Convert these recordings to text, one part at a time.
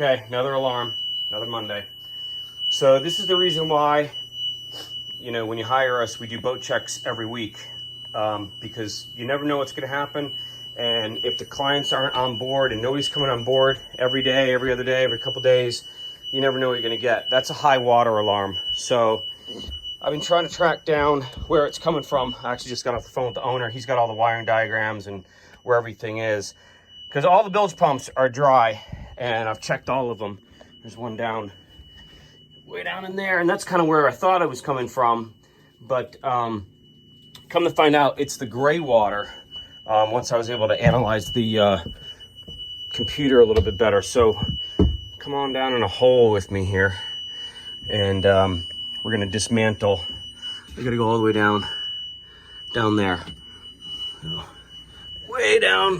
Okay, another alarm, another Monday. So this is the reason why, you know, when you hire us, we do boat checks every week, because you never know what's going to happen. And if the clients aren't on board and nobody's coming on board every day, every other day, every couple days, you never know what you're going to get. That's a high water alarm. So I've been trying to track down where it's coming from. I actually just got off the phone with the owner. He's got all the wiring diagrams and where everything is, because all the bilge pumps are dry and I've checked all of them. There's one down, way down in there, and that's kind of where I thought it was coming from. But come to find out, it's the gray water. Once I was able to analyze the computer a little bit better. So come on down in a hole with me here, and we're gonna dismantle. I gotta go all the way down there. Way down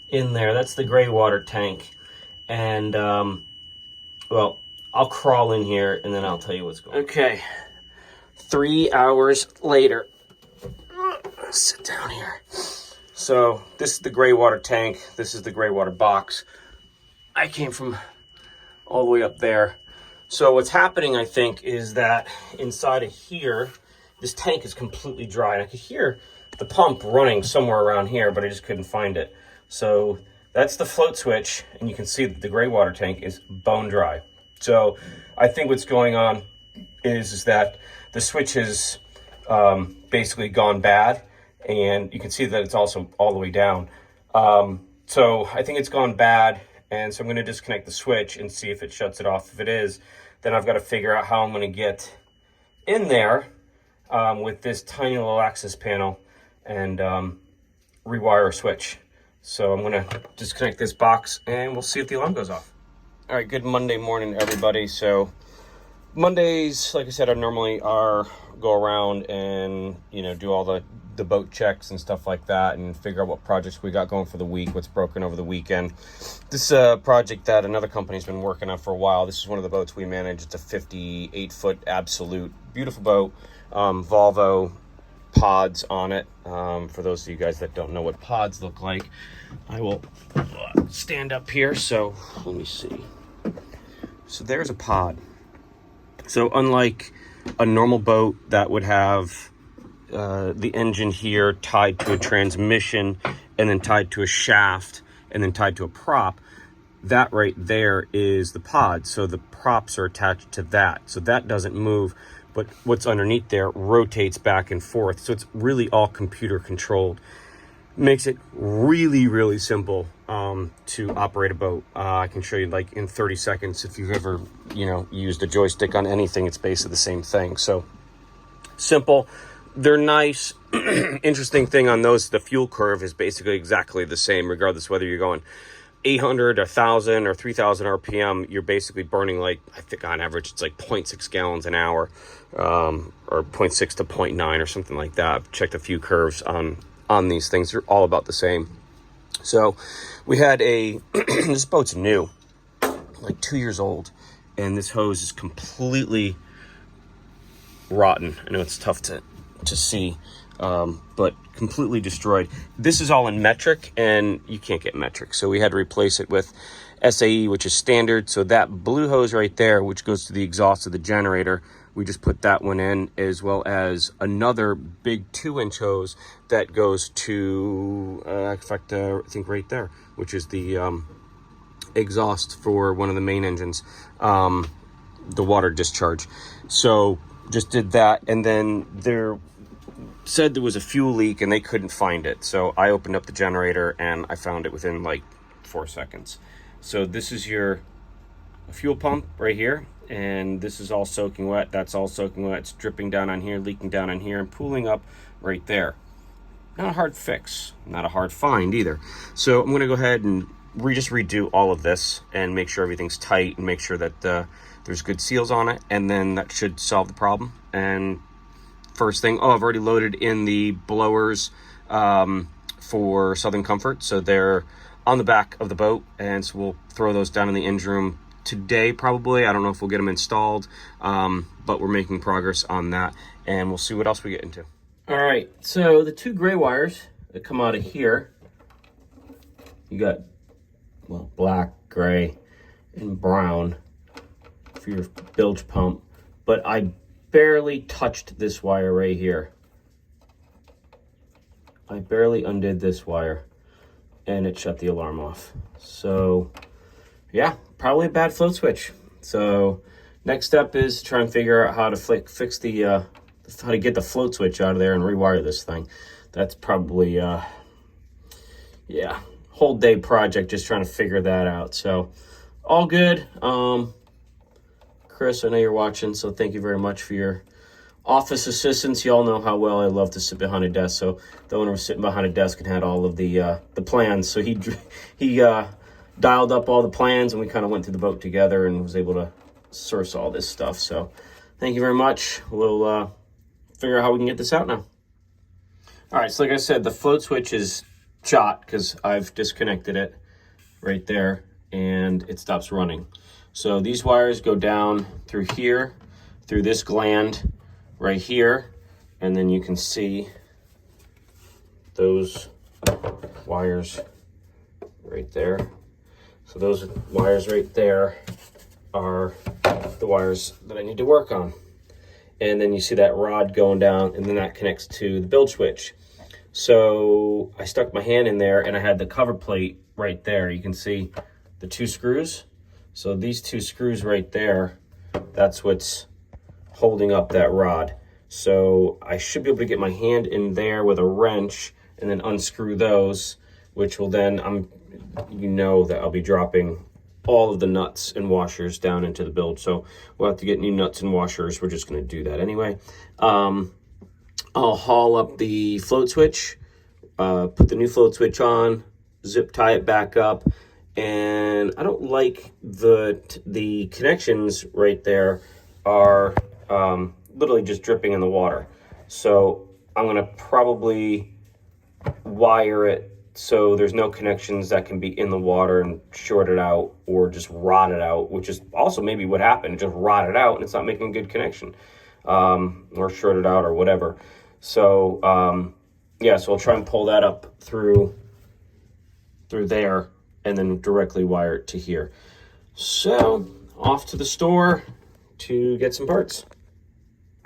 in there. That's the gray water tank. And well, I'll crawl in here and then I'll tell you what's going on. Okay, 3 hours later. Sit down here. So this is the gray water tank. This is the gray water box. I came from all the way up there. So what's happening, I think, is that inside of here, this tank is completely dry. And I could hear the pump running somewhere around here, but I just couldn't find it. So that's the float switch, and you can see that the gray water tank is bone dry. So I think what's going on is that the switch has basically gone bad, and you can see that it's also all the way down. So I think it's gone bad, and so I'm going to disconnect the switch and see if it shuts it off. If it is, then I've got to figure out how I'm going to get in there with this tiny little access panel and rewire a switch. So I'm going to disconnect this box and we'll see if the alarm goes off. All right, good Monday morning, everybody. So Mondays, like I said, I normally go around and, you know, do all the boat checks and stuff like that and figure out what projects we got going for the week, what's broken over the weekend. This is a project that another company's been working on for a while. This is one of the boats we manage. It's a 58-foot Absolute, beautiful boat, Volvo pods on it. For those of you guys that don't know what pods look like, I will stand up here. So let me see. So there's a pod. So unlike a normal boat that would have the engine here tied to a transmission and then tied to a shaft and then tied to a prop, that right there is the pod. So the props are attached to that. So that doesn't move, but what's underneath there rotates back and forth. So it's really all computer controlled. Makes it really, really simple to operate a boat. I can show you like in 30 seconds. If you've ever, you know, used a joystick on anything, it's basically the same thing. So simple. They're nice. Interesting thing on those, the fuel curve is basically exactly the same, regardless whether you're going 800, 1,000, or 3,000 RPM. You're basically burning, like, I think on average it's like 0.6 gallons an hour, or 0.6 to 0.9 or something like that. I've checked a few curves on these things. They're all about the same. So we had this boat's new, like 2 years old, and this hose is completely rotten. I know it's tough to see, but completely destroyed. This is all in metric, and you can't get metric, so we had to replace it with SAE, which is standard. So that blue hose right there, which goes to the exhaust of the generator, we just put that one in, as well as another big 2-inch hose that goes to I think right there, which is the exhaust for one of the main engines, the water discharge. So just did that, and then there said there was a fuel leak and they couldn't find it. So I opened up the generator and I found it within like 4 seconds. So this is your fuel pump right here, and this is all soaking wet. That's all soaking wet. It's dripping down on here, leaking down on here, and pooling up right there. Not a hard fix, not a hard find either. So I'm going to go ahead and just redo all of this and make sure everything's tight and make sure that there's good seals on it, and then that should solve the problem. And first thing, I've already loaded in the blowers for Southern Comfort, so they're on the back of the boat, and so we'll throw those down in the engine room today probably. I don't know if we'll get them installed, but we're making progress on that, and we'll see what else we get into. All right, so the two gray wires that come out of here, you got well, black, gray, and brown for your bilge pump, but I barely touched this wire right here. I barely undid this wire and it shut the alarm off. So yeah, probably a bad float switch. So next step is to try and figure out how to fix the how to get the float switch out of there and rewire this thing. That's probably yeah, whole day project just trying to figure that out. So all good. Chris, I know you're watching, so thank you very much for your office assistance. You all know how well I love to sit behind a desk. So the owner was sitting behind a desk and had all of the plans. So he dialed up all the plans, and we kind of went through the boat together and was able to source all this stuff. So thank you very much. We'll figure out how we can get this out now. All right, so like I said, the float switch is shot because I've disconnected it right there and it stops running. So these wires go down through here, through this gland right here, and then you can see those wires right there. So those wires right there are the wires that I need to work on. And then you see that rod going down, and then that connects to the bilge switch. So I stuck my hand in there and I had the cover plate right there. You can see the 2 screws. So these 2 screws right there, that's what's holding up that rod. So I should be able to get my hand in there with a wrench and then unscrew those, which will then, you know that I'll be dropping all of the nuts and washers down into the bilge. So we'll have to get new nuts and washers. We're just gonna do that anyway. I'll haul up the float switch, put the new float switch on, zip tie it back up, and I don't like the connections right there are literally just dripping in the water. So I'm gonna probably wire it so there's no connections that can be in the water and short it out or just rot it out, which is also maybe what happened. It just rotted out and it's not making a good connection, or short it out or whatever. So yeah, so I'll try and pull that up through there and then directly wire it to here. So off to the store to get some parts.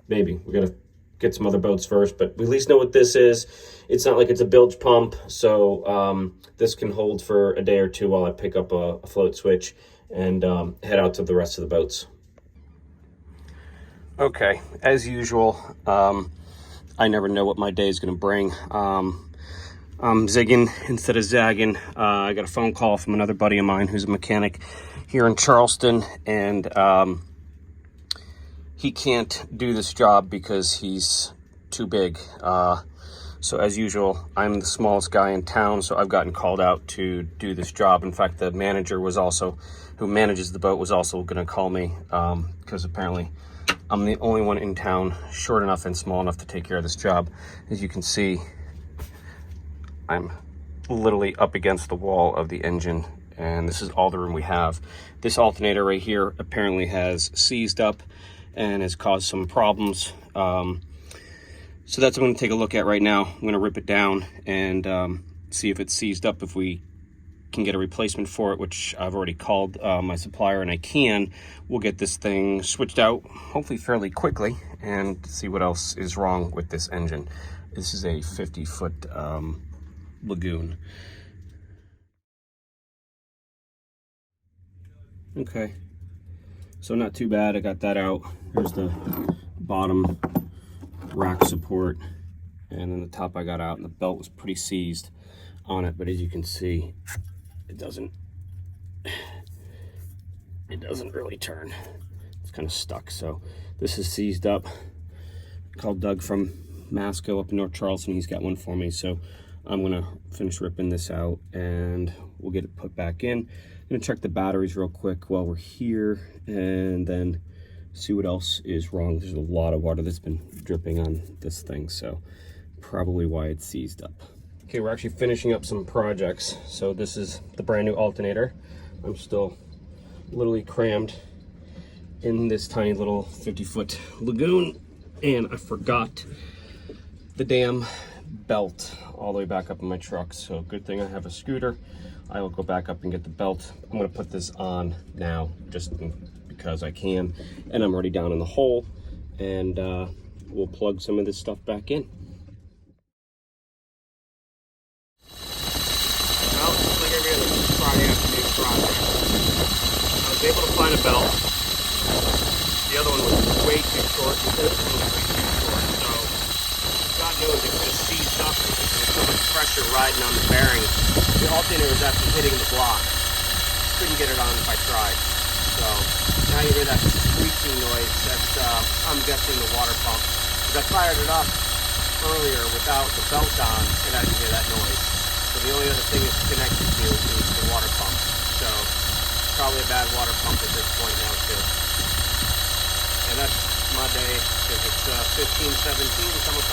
Maybe we gotta get some other boats first, but we at least know what this is. It's not like it's a bilge pump, so this can hold for a day or two while I pick up a float switch and head out to the rest of the boats. Okay, as usual, I never know what my day is gonna bring. I'm zigging instead of zagging. I got a phone call from another buddy of mine who's a mechanic here in Charleston, and he can't do this job because he's too big. So as usual, I'm the smallest guy in town, so I've gotten called out to do this job. In fact, the manager who manages the boat was also gonna call me because apparently I'm the only one in town short enough and small enough to take care of this job. As you can see, I'm literally up against the wall of the engine, and this is all the room we have. This alternator right here apparently has seized up and has caused some problems. So that's what I'm gonna take a look at right now. I'm gonna rip it down and see if it's seized up, if we can get a replacement for it, which I've already called my supplier, and I can. We'll get this thing switched out, hopefully fairly quickly, and see what else is wrong with this engine. This is a 50-foot Lagoon. Okay, so not too bad. I got that out. Here's the bottom rack support, and then the top I got out, and the belt was pretty seized on it, but as you can see, it doesn't really turn. It's kind of stuck. So this is seized up. Called Doug from Masco up in North Charleston. He's got one for me, so I'm gonna finish ripping this out and we'll get it put back in. I'm gonna check the batteries real quick while we're here and then see what else is wrong. There's a lot of water that's been dripping on this thing, so probably why it's seized up. Okay, we're actually finishing up some projects. So this is the brand new alternator. I'm still literally crammed in this tiny little 50-foot Lagoon, and I forgot the damn belt all the way back up in my truck. So good thing I have a scooter. I will go back up and get the belt. I'm gonna put this on now, just because I can, and I'm already down in the hole, and we'll plug some of this stuff back in. Well, like every other Friday afternoon project, I was able to find a belt. The other one was way too short, and this one was way too short, so God knows it could have seized up because there's so much pressure riding on the bearing. The alternator was actually hitting the block. Couldn't get it on if I tried. So now you hear that squeaking noise. That's I'm guessing the water pump. Because I fired it up earlier without the belt on, and I didn't hear that noise. So the only other thing it's connected to is the water pump. So probably a bad water pump at this point now too. And that's my day, because it's 15:17, it's almost